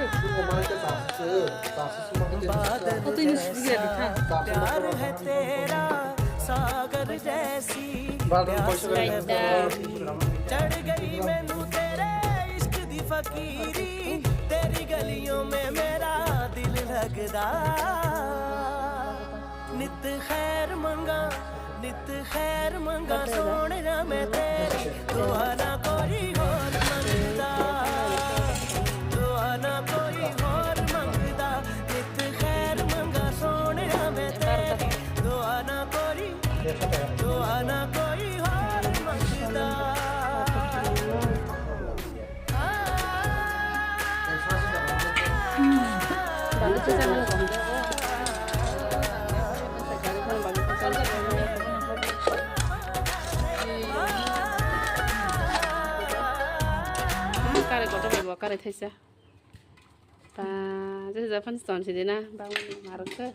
我妈就打是什么个？我对你是不是有点看？ प्यार है तेरा सागर जैसी चढ़ गई मैनू तेरे इश्क दी फकीरी तेरी गलियों में मेरा दिल लगदा नित खैर मंगा सोने मैं तेरी दुआ ना कोई और मंगदा दुआ ना कोई और मंगदा नित खैर मंगा सोने मैं तेरी दुआ ना कोई और मंगदा Baru tu jangan lupa. Sekarang baru pasal kare kotor bebo kare thesa. Ta, jadi zaman sekarang sih dina, bangun maruk ke.